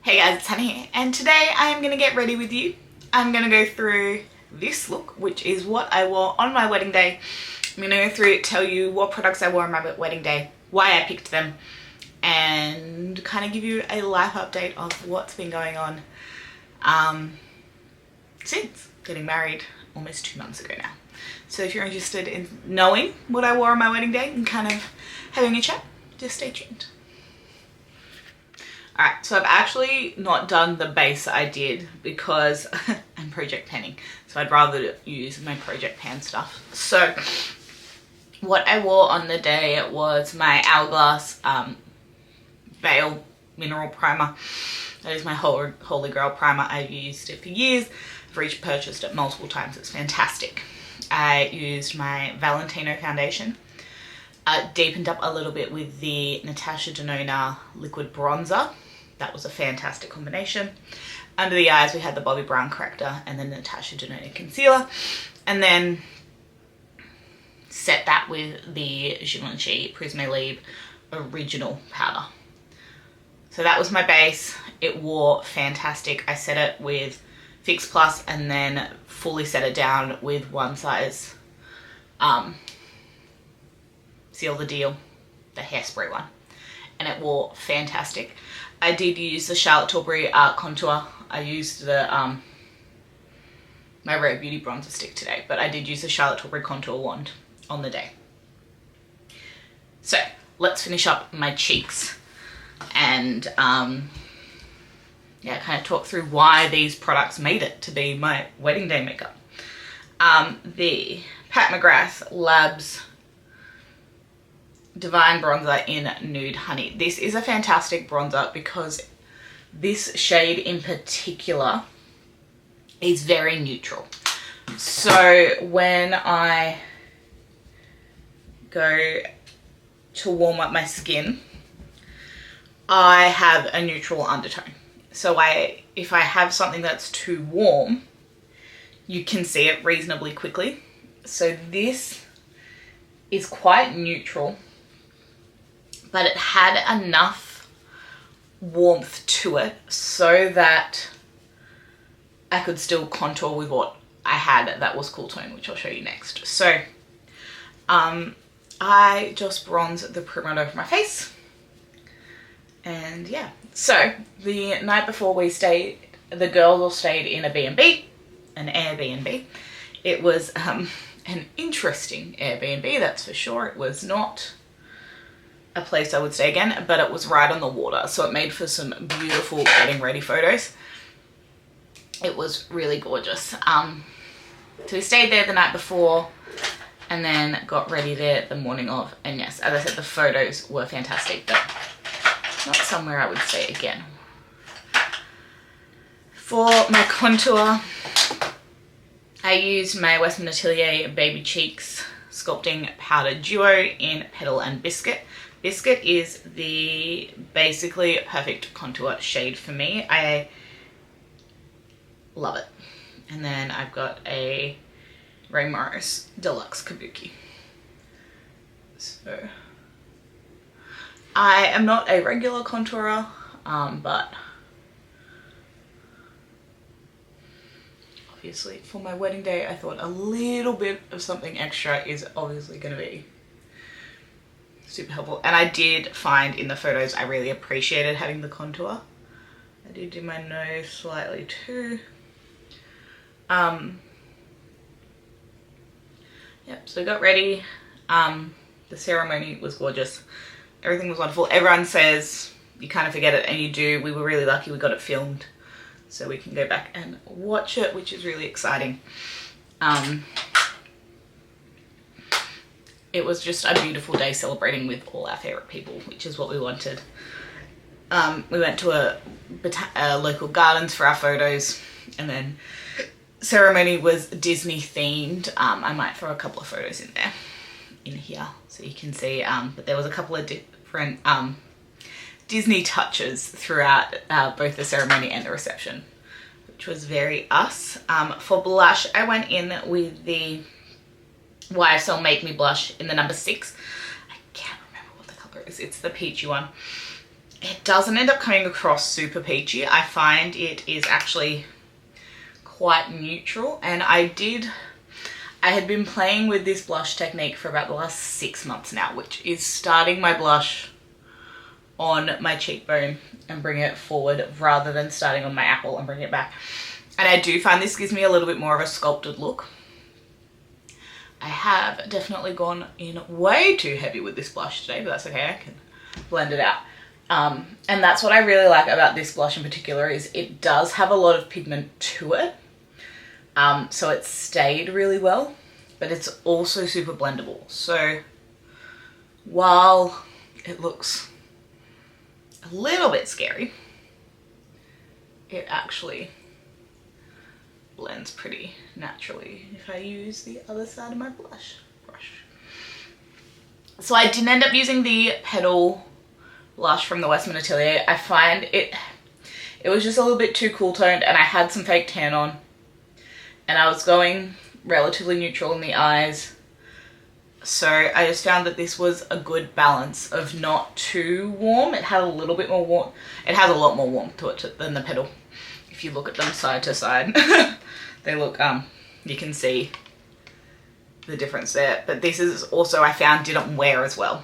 Hey guys, it's Hannah here, and today I am going to get ready with you. I'm going to go through this look, which is what I wore on my wedding day. I'm going to go through it, tell you what products I wore on my wedding day, why I picked them, and kind of give you a life update of what's been going on since getting married almost 2 months ago now. So if you're interested in knowing what I wore on my wedding day and kind of having a chat, just stay tuned. Alright, so I've actually not done the base I did because I'm project panning, so I'd rather use my project pan stuff. So what I wore on the day was my Hourglass Veil Mineral Primer. That is my holy grail primer. I've used it for years. I've repurchased it multiple times. It's fantastic. I used my Valentino foundation. Deepened up a little bit with the Natasha Denona liquid bronzer. That was a fantastic combination. Under the eyes we had the Bobbi Brown corrector and the Natasha Denona concealer, and then set that with the Givenchy Prisme Libre original powder. So that was my base. It wore fantastic. I set it with Fix Plus and then fully set it down with One Size Seal the Deal, the hairspray one, and it wore fantastic. I did use the Charlotte Tilbury contour. I used the my Rare Beauty bronzer stick today, but I did use the Charlotte Tilbury contour wand on the day. So let's finish up my cheeks and yeah, kind of talk through why these products made it to be my wedding day makeup. The Pat McGrath Labs Divine Bronzer in Nude Honey. This is a fantastic bronzer because this shade in particular is very neutral. So when I go to warm up my skin, I have a neutral undertone. So if I have something that's too warm, you can see it reasonably quickly. So this is quite neutral, but it had enough warmth to it so that I could still contour with what I had that was cool tone, which I'll show you next. So I just bronzed the perimeter of my face, and yeah. So the night before we stayed, the girls all stayed in a B&B, an Airbnb. It was an interesting Airbnb, that's for sure. It was not a place I would stay again, but it was right on the water, so it made for some beautiful getting ready photos. It was really gorgeous. So we stayed there the night before and then got ready there the morning of, and yes, as I said, the photos were fantastic, but not somewhere I would stay again. For my contour, I used my Western Atelier Baby Cheeks Sculpting Powder Duo in Petal and Biscuit. Biscuit is the basically perfect contour shade for me. I love it. And then I've got a Ray Morris Deluxe Kabuki. So I am not a regular contourer, but obviously for my wedding day I thought a little bit of something extra is obviously going to be super helpful. And I did find in the photos I really appreciated having the contour. I did do my nose slightly too. Yep, so I got ready. The ceremony was gorgeous. Everything was wonderful. Everyone says you kind of forget it, and you do. We were really lucky we got it filmed, so we can go back and watch it, which is really exciting. It was just a beautiful day celebrating with all our favourite people, which is what we wanted. We went to a local gardens for our photos, and then ceremony was Disney themed. I might throw a couple of photos in here so you can see, but there was a couple of different Disney touches throughout both the ceremony and the reception, which was very us. For blush, I went in with the YSL Make Me Blush in the number 6. I can't remember what the colour is. It's the peachy one. it doesn't end up coming across super peachy. I find it is actually quite neutral, and I had been playing with this blush technique for about the last 6 months now, which is starting my blush on my cheekbone and bring it forward rather than starting on my apple and bring it back. And I do find this gives me a little bit more of a sculpted look. I have definitely gone in way too heavy with this blush today, but that's okay, I can blend it out. And that's what I really like about this blush in particular, is it does have a lot of pigment to it. So it's stayed really well, but it's also super blendable. So while it looks a little bit scary, it actually blends pretty naturally if I use the other side of my blush brush. So I didn't end up using the Petal blush from the Westman Atelier. I find it was just a little bit too cool toned, and I had some fake tan on, and I was going relatively neutral in the eyes. So I just found that this was a good balance of not too warm. It had a little bit more warmth. It has a lot more warmth to it than the Petal. If you look at them side to side, they look, you can see the difference there. But this is also, I found, didn't wear as well.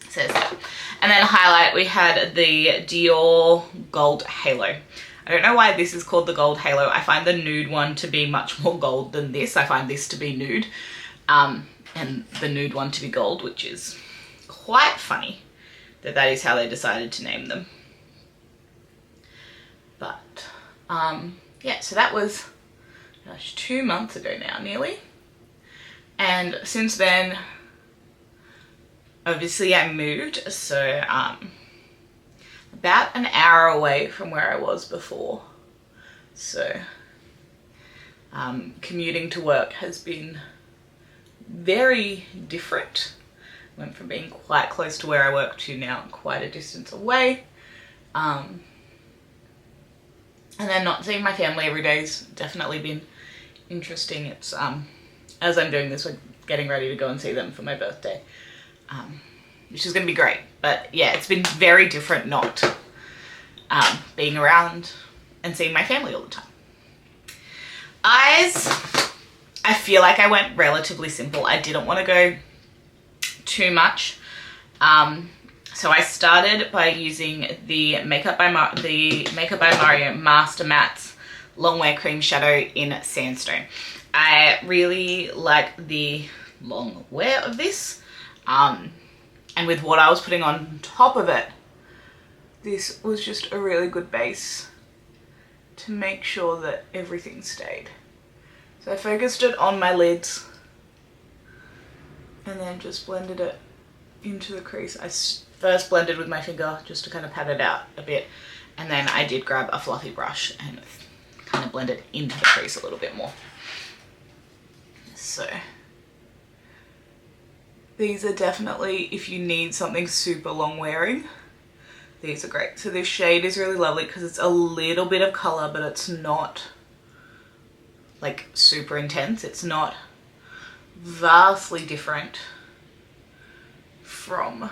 Says that. And then highlight, we had the Dior Gold Halo. I don't know why this is called the Gold Halo. I find the nude one to be much more gold than this. I find this to be nude, and the nude one to be gold, which is quite funny that is how they decided to name them. But yeah, so that was 2 months ago now, nearly. And since then, obviously I moved, so about an hour away from where I was before. So commuting to work has been very different. Went from being quite close to where I work to now quite a distance away. And then not seeing my family every day's definitely been interesting. It's as I'm doing this, we're getting ready to go and see them for my birthday, which is going to be great. But yeah, it's been very different not being around and seeing my family all the time. Eyes, I feel like I went relatively simple. I didn't want to go too much. So I started by using the Makeup by Mario Master Mattes Long Wear Cream Shadow in Sandstone. I really like the long wear of this. And with what I was putting on top of it, this was just a really good base to make sure that everything stayed. So I focused it on my lids and then just blended it into the crease. I first blended with my finger just to kind of pat it out a bit, and then I did grab a fluffy brush and kind of blend it into the crease a little bit more. So these are definitely, if you need something super long wearing, these are great. So this shade is really lovely because it's a little bit of color, but it's not like super intense. It's not vastly different from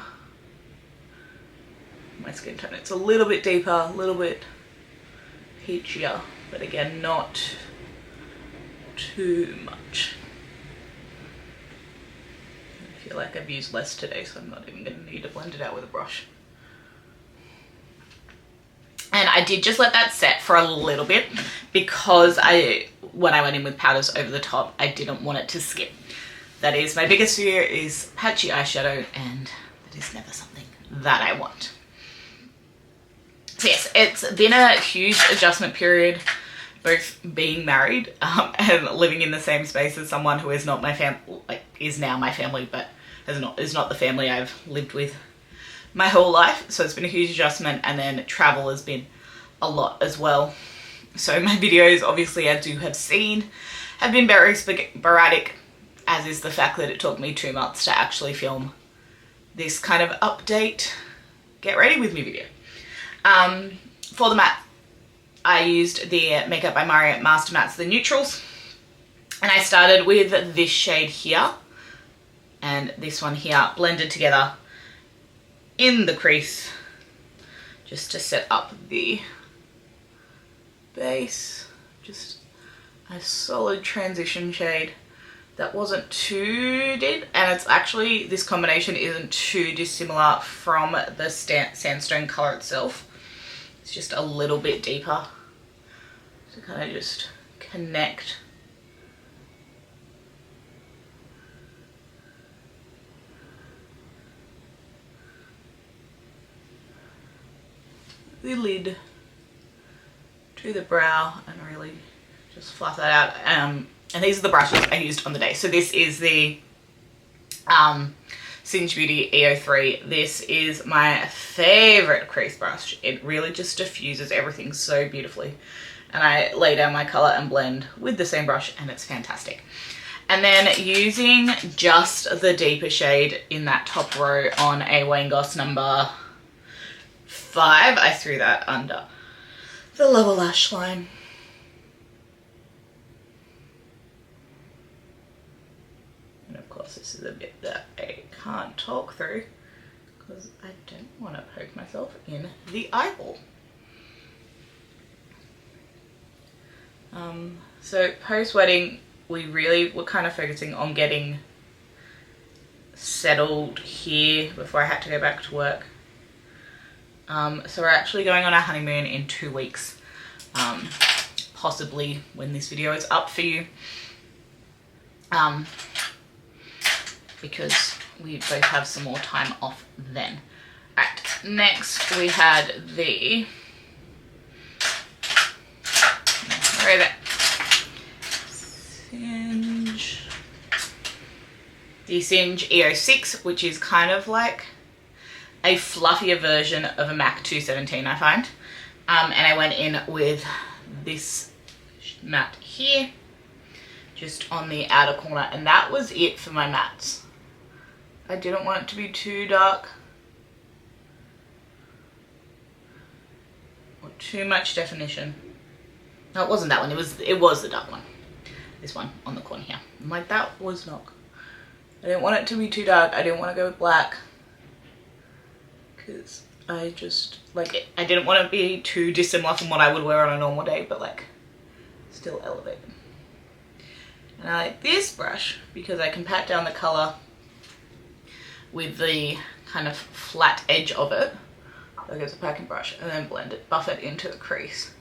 my skin tone. It's a little bit deeper, a little bit peachier, but again, not too much. I feel like I've used less today, so I'm not even going to need to blend it out with a brush. And I did just let that set for a little bit because when I went in with powders over the top, I didn't want it to skip. That is my biggest fear, is patchy eyeshadow, and that is never something that I want. So yes, it's been a huge adjustment period, both being married and living in the same space as someone who is not my is now my family, but is not the family I've lived with my whole life. So it's been a huge adjustment, and then travel has been a lot as well. So my videos, obviously, as you have seen, have been very sporadic, as is the fact that it took me 2 months to actually film this kind of update, get ready with me video. For the matte, I used the Makeup by Mario Master Mattes, the neutrals, and I started with this shade here and this one here blended together in the crease just to set up the base. Just a solid transition shade that wasn't too deep, and it's actually, this combination isn't too dissimilar from the sandstone color itself. It's just a little bit deeper to kind of just connect the lid to the brow and really just fluff that out. And these are the brushes I used on the day. So this is the Singe Beauty EO3. This is my favorite crease brush. It really just diffuses everything so beautifully. And I lay down my color and blend with the same brush, and it's fantastic. And then using just the deeper shade in that top row on a Wayne Goss number 5, I threw that under the lower lash line. And of course this is a bit that I can't talk through because I don't want to poke myself in the eyeball. So post-wedding, we really were kind of focusing on getting settled here before I had to go back to work. So we're actually going on our honeymoon in 2 weeks, possibly when this video is up for you, because we both have some more time off then. Alright, next we had the, where is it? The Singe EO6, which is kind of like a fluffier version of a MAC 217, I find. And I went in with this matte here, just on the outer corner, and that was it for my mattes. I didn't want it to be too dark or too much definition. No, it wasn't that one, it was the dark one. This one on the corner here. I'm like, that was not. I didn't want it to be too dark. I didn't want to go with black because I just like it. I didn't want to be too dissimilar from what I would wear on a normal day, but like still elevate. And I like this brush because I can pat down the color with the kind of flat edge of it, like it's a packing brush, and then blend it, buff it into the crease.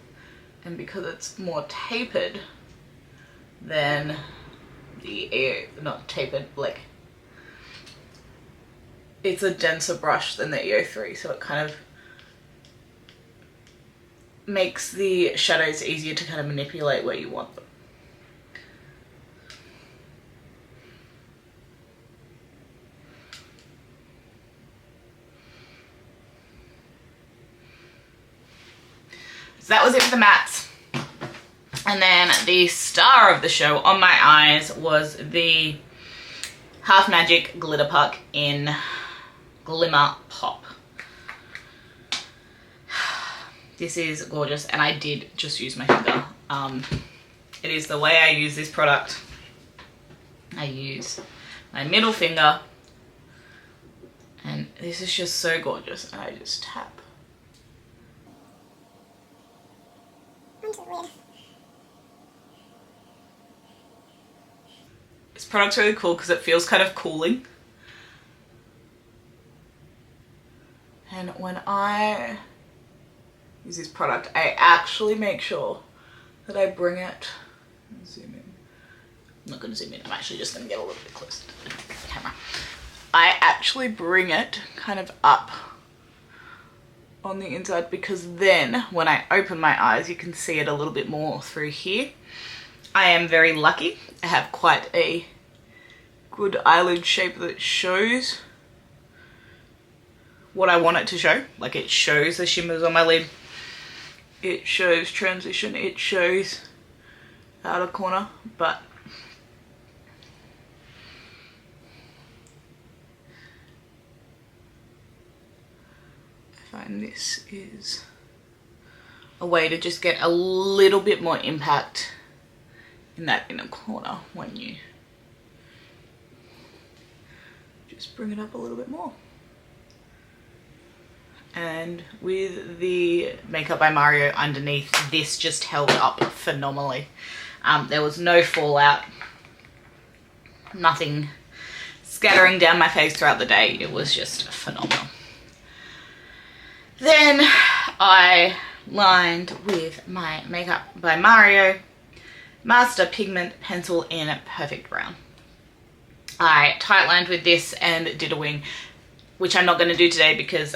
And because it's more tapered than the not tapered, like it's a denser brush than the EO3, so it kind of makes the shadows easier to kind of manipulate where you want them. So that was it for the mattes. And then the star of the show on my eyes was the Half Magic Glitter Puck in Glimmer Pop. This is gorgeous, and I did just use my finger. It is the way I use this product. I use my middle finger, and this is just so gorgeous, and I just tap. This product's really cool because it feels kind of cooling. And when I use this product, I actually make sure that I bring it, zoom in. I'm not going to zoom in, I'm actually just going to get a little bit closer to the camera. I actually bring it kind of up on the inside because then when I open my eyes, you can see it a little bit more through here. I am very lucky. I have quite a good eyelid shape that shows what I want it to show. Like it shows the shimmers on my lid. It shows transition. It shows outer corner, but I find this is a way to just get a little bit more impact in that inner corner when you just bring it up a little bit more. And with the Makeup by Mario underneath, this just held up phenomenally. There was no fallout, nothing scattering down my face throughout the day. It was just phenomenal. Then I lined with my Makeup by Mario Master Pigment Pencil in Perfect Brown. I tight lined with this and did a wing, which I'm not going to do today because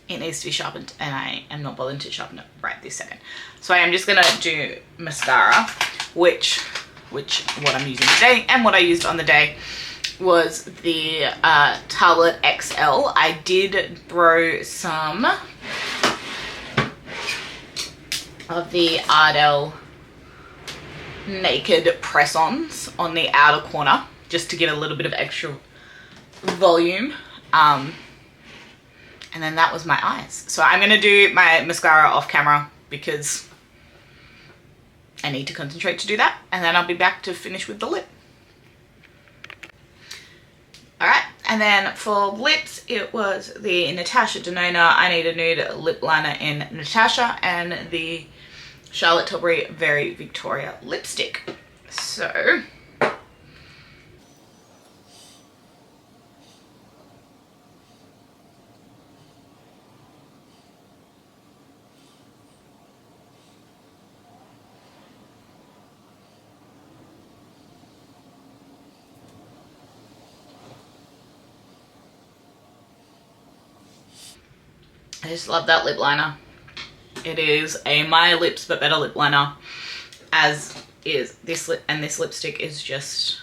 it needs to be sharpened and I am not bothered to sharpen it right this second. So I am just going to do mascara, which what I'm using today and what I used on the day was the Tartelette XL. I did throw some of the Ardell Naked press-ons on the outer corner just to give a little bit of extra volume. And then that was my eyes. So I'm going to do my mascara off camera because I need to concentrate to do that. And then I'll be back to finish with the lip. Alright, and then for lips, it was the Natasha Denona I Need a Nude Lip Liner in Natasha and the Charlotte Tilbury Very Victoria lipstick. So I just love that lip liner. It is a My Lips But Better lip liner, as is this lip, and this lipstick is just,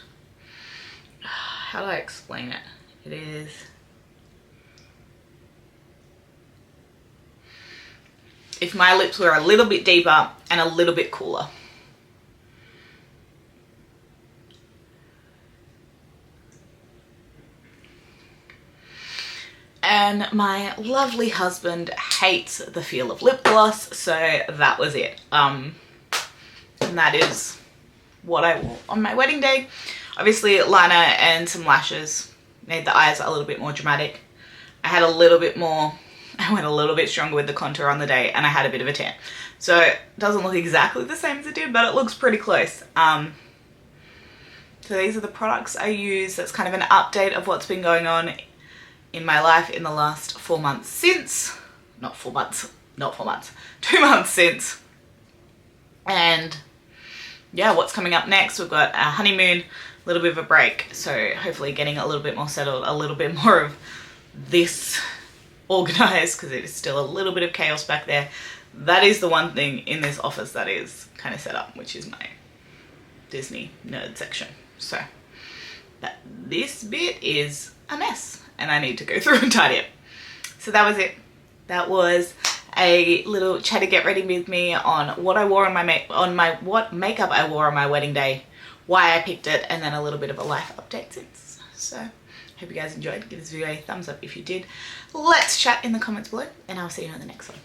how do I explain it? It is, if my lips were a little bit deeper and a little bit cooler. And my lovely husband hates the feel of lip gloss, so that was it. And that is what I wore on my wedding day. Obviously liner and some lashes made the eyes a little bit more dramatic. I had a little bit more, I went a little bit stronger with the contour on the day, and I had a bit of a tan. So it doesn't look exactly the same as it did, but it looks pretty close. So these are the products I use. That's kind of an update of what's been going on in my life in the last 4 months since, not 4 months, 2 months since. And yeah, what's coming up next? We've got our honeymoon, a little bit of a break. So hopefully getting a little bit more settled, a little bit more of this organized, because it is still a little bit of chaos back there. That is the one thing in this office that is kind of set up, which is my Disney nerd section. So this bit is a mess and I need to go through and tidy it. So that was it. That was a little chat to get ready with me on what I wore on what makeup I wore on my wedding day, why I picked it, and then a little bit of a life update since. So hope you guys enjoyed. Give this video a thumbs up if you did. Let's chat in the comments below, and I'll see you on the next one.